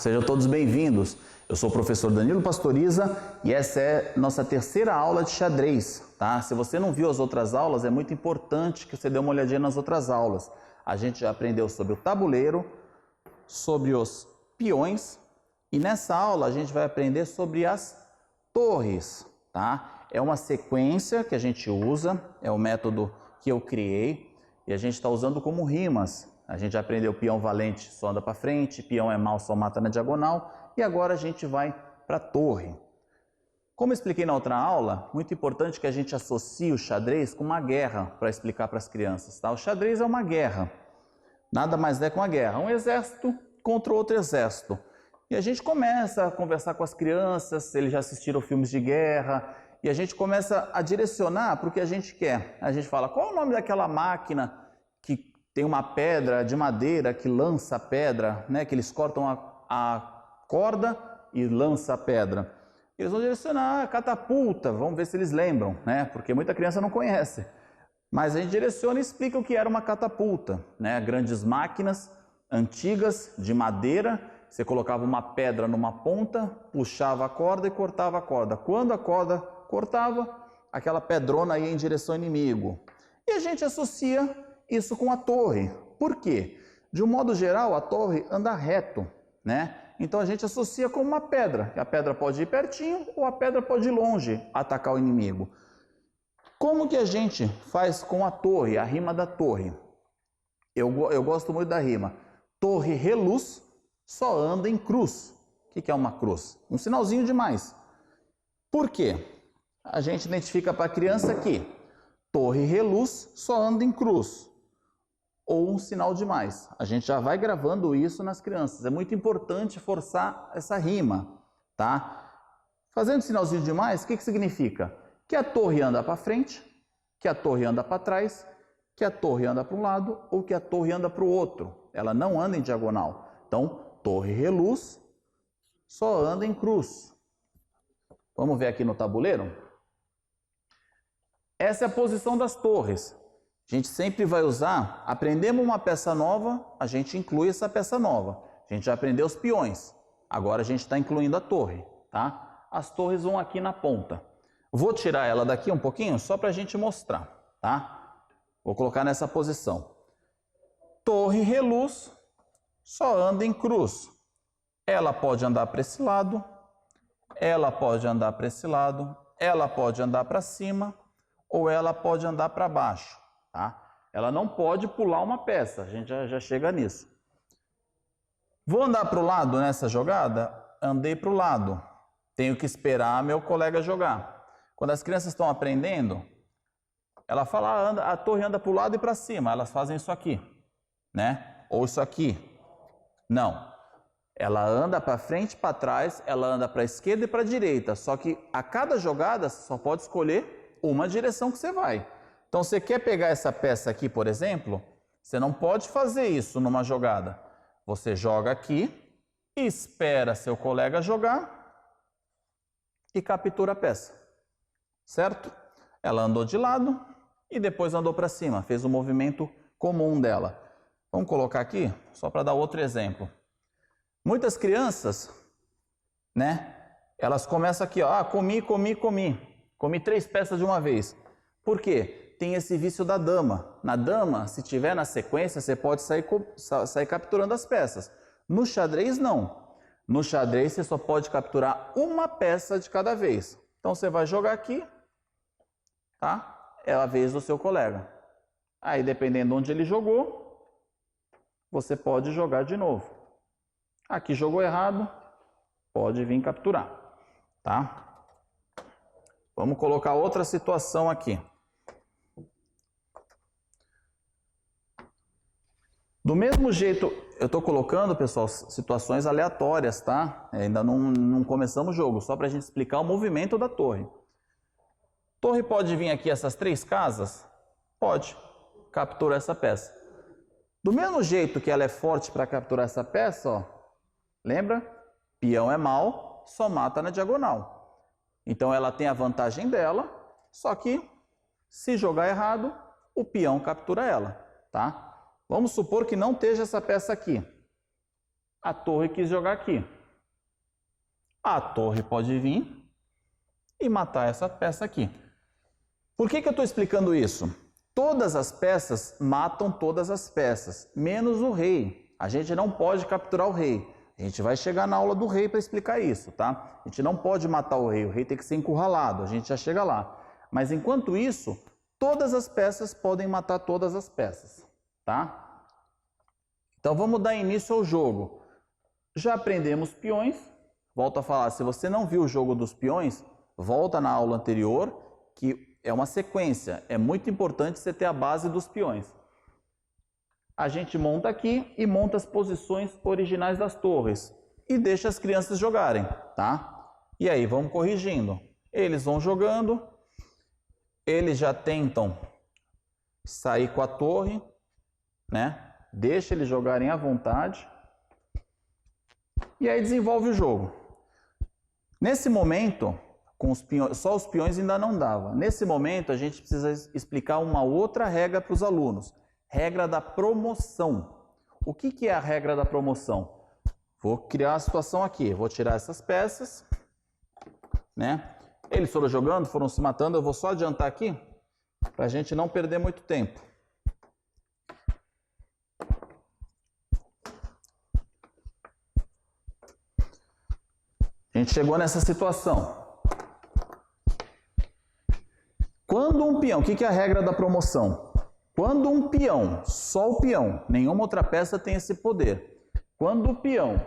Sejam todos bem-vindos. Eu sou o professor Danilo Pastoriza e essa é nossa terceira aula de xadrez, tá? Se você não viu as outras aulas, é muito importante que você dê uma olhadinha nas outras aulas. A gente já aprendeu sobre o tabuleiro, sobre os peões e nessa aula a gente vai aprender sobre as torres, tá? É uma sequência que a gente usa, é o método que eu criei e a gente está usando como rimas. A gente já aprendeu peão valente só anda para frente, peão é mau só mata na diagonal e agora a gente vai para a torre. Como eu expliquei na outra aula, muito importante que a gente associe o xadrez com uma guerra para explicar para as crianças, tá? O xadrez é uma guerra, nada mais é que uma guerra, um exército contra outro exército. E a gente começa a conversar com as crianças, eles já assistiram filmes de guerra, e a gente começa a direcionar para o que a gente quer. A gente fala, qual é o nome daquela máquina que tem uma pedra de madeira que lança a pedra, né? Que eles cortam a corda e lança a pedra. Eles vão direcionar, catapulta, vamos ver se eles lembram, né? Porque muita criança não conhece. Mas a gente direciona e explica o que era uma catapulta, né? Grandes máquinas antigas de madeira, você colocava uma pedra numa ponta, puxava a corda e cortava a corda. Quando a corda cortava, aquela pedrona ia em direção ao inimigo. E a gente associa isso com a torre. Por quê? De um modo geral, a torre anda reto, né? Então a gente associa com uma pedra. A pedra pode ir pertinho ou a pedra pode ir longe, atacar o inimigo. Como que a gente faz com a torre, a rima da torre? Eu gosto muito da rima. Torre reluz, só anda em cruz. O que é uma cruz? Um sinalzinho de mais. Por quê? A gente identifica para a criança que torre reluz, só anda em cruz. Ou um sinal de mais. A gente já vai gravando isso nas crianças. É muito importante forçar essa rima, tá? Fazendo sinalzinho de mais, o que significa? Que a torre anda para frente, que a torre anda para trás, que a torre anda para um lado ou que a torre anda para o outro. Ela não anda em diagonal. Então, torre reluz, só anda em cruz. Vamos ver aqui no tabuleiro? Essa é a posição das torres. A gente sempre vai usar, aprendemos uma peça nova, a gente inclui essa peça nova. A gente já aprendeu os peões, agora a gente está incluindo a torre, tá? As torres vão aqui na ponta. Vou tirar ela daqui um pouquinho, só para a gente mostrar, tá? Vou colocar nessa posição. Torre reluz, só anda em cruz. Ela pode andar para esse lado, ela pode andar para esse lado, ela pode andar para cima ou ela pode andar para baixo. Tá? Ela não pode pular uma peça, a gente já chega nisso. Vou andar para o lado nessa jogada? Andei para o lado. Tenho que esperar meu colega jogar. Quando as crianças estão aprendendo, ela fala, a torre anda para o lado e para cima. Elas fazem isso aqui, né? Ou isso aqui. Não. Ela anda para frente e para trás, ela anda para a esquerda e para a direita. Só que a cada jogada você só pode escolher uma direção que você vai. Então, você quer pegar essa peça aqui, por exemplo, você não pode fazer isso numa jogada. Você joga aqui, espera seu colega jogar e captura a peça, certo? Ela andou de lado e depois andou para cima, fez o movimento comum dela. Vamos colocar aqui, só para dar outro exemplo. Muitas crianças, né, elas começam aqui, ó, comi 3 peças de uma vez. Por quê? Tem esse vício da dama. Na dama, se tiver na sequência, você pode sair capturando as peças. No xadrez, não. No xadrez, você só pode capturar uma peça de cada vez. Então, você vai jogar aqui, tá? É a vez do seu colega. Aí, dependendo de onde ele jogou, você pode jogar de novo. Aqui jogou errado, pode vir capturar, tá? Vamos colocar outra situação aqui. Do mesmo jeito, eu estou colocando, pessoal, situações aleatórias, tá? Ainda não começamos o jogo, só para a gente explicar o movimento da torre. Torre pode vir aqui essas 3 casas? Pode. Capturar essa peça. Do mesmo jeito que ela é forte para capturar essa peça, ó, lembra? Peão é mau, só mata na diagonal. Então ela tem a vantagem dela, só que se jogar errado, o peão captura ela, tá? Vamos supor que não esteja essa peça aqui. A torre quis jogar aqui. A torre pode vir e matar essa peça aqui. Por que eu estou explicando isso? Todas as peças matam todas as peças, menos o rei. A gente não pode capturar o rei. A gente vai chegar na aula do rei para explicar isso, tá? A gente não pode matar o rei tem que ser encurralado, a gente já chega lá. Mas enquanto isso, todas as peças podem matar todas as peças, tá? Então vamos dar início ao jogo. Já aprendemos peões. Volto a falar, se você não viu o jogo dos peões, volta na aula anterior, que é uma sequência. É muito importante você ter a base dos peões. A gente monta aqui e monta as posições originais das torres. E deixa as crianças jogarem, tá? E aí vamos corrigindo. Eles vão jogando. Eles já tentam sair com a torre, né? Deixa eles jogarem à vontade. E aí desenvolve o jogo. Nesse momento, com os peões, só os peões ainda não dava. Nesse momento, a gente precisa explicar uma outra regra para os alunos. Regra da promoção. O que é a regra da promoção? Vou criar a situação aqui. Vou tirar essas peças, né? Eles foram jogando, foram se matando. Eu vou só adiantar aqui, para a gente não perder muito tempo. A gente chegou nessa situação. Quando um peão, o que é a regra da promoção? Quando um peão, só o peão, nenhuma outra peça tem esse poder. Quando o peão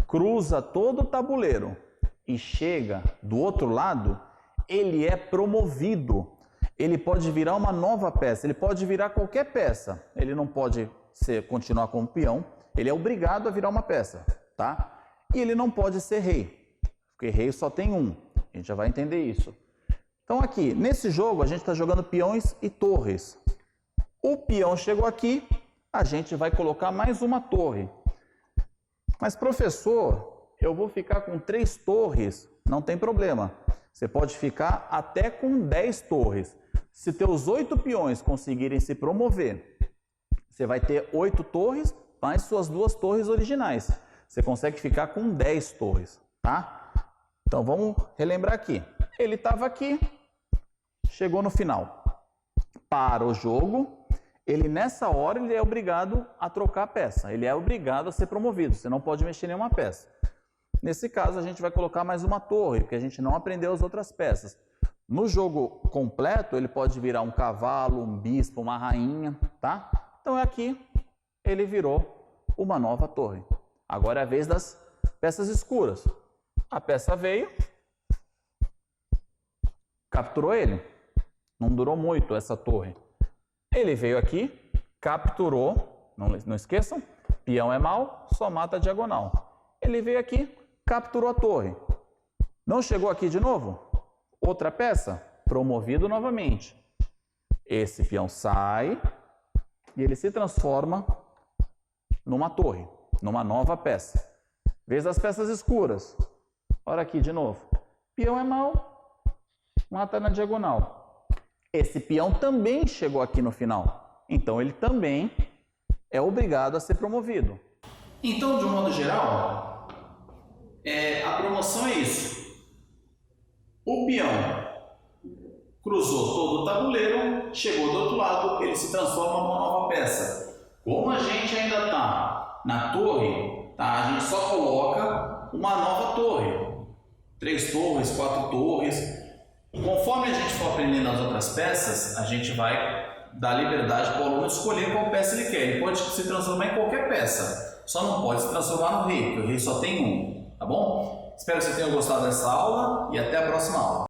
cruza todo o tabuleiro e chega do outro lado, ele é promovido. Ele pode virar uma nova peça, ele pode virar qualquer peça. Ele não pode continuar como peão, ele é obrigado a virar uma peça, tá? E ele não pode ser rei, porque rei só tem um. A gente já vai entender isso. Então aqui, nesse jogo, a gente está jogando peões e torres. O peão chegou aqui, a gente vai colocar mais uma torre. Mas, professor, eu vou ficar com 3 torres, não tem problema. Você pode ficar até com 10 torres. Se teus 8 peões conseguirem se promover, você vai ter 8 torres, mais suas 2 torres originais. Você consegue ficar com 10 torres, tá? Então, vamos relembrar aqui. Ele estava aqui, chegou no final. Para o jogo, ele nessa hora ele é obrigado a trocar a peça. Ele é obrigado a ser promovido. Você não pode mexer em nenhuma peça. Nesse caso, a gente vai colocar mais uma torre, porque a gente não aprendeu as outras peças. No jogo completo, ele pode virar um cavalo, um bispo, uma rainha, tá? Então, aqui, ele virou uma nova torre. Agora é a vez das peças escuras. A peça veio, capturou ele. Não durou muito essa torre. Ele veio aqui, capturou, não esqueçam, peão é mau, só mata a diagonal. Ele veio aqui, capturou a torre. Não chegou aqui de novo? Outra peça, promovido novamente. Esse peão sai e ele se transforma numa torre, numa nova peça. Vez das peças escuras. Olha aqui de novo. Peão é mau, mata na diagonal. Esse peão também chegou aqui no final. Então ele também é obrigado a ser promovido. Então, de um modo geral, a promoção é isso. O peão cruzou todo o tabuleiro, chegou do outro lado, ele se transforma numa nova peça. Como a gente ainda está na torre, tá? A gente só coloca uma nova torre. 3 torres, 4 torres. Conforme a gente for aprendendo as outras peças, a gente vai dar liberdade para o aluno escolher qual peça ele quer. Ele pode se transformar em qualquer peça, só não pode se transformar no rei, porque o rei só tem um, tá bom? Espero que você tenha gostado dessa aula e até a próxima aula.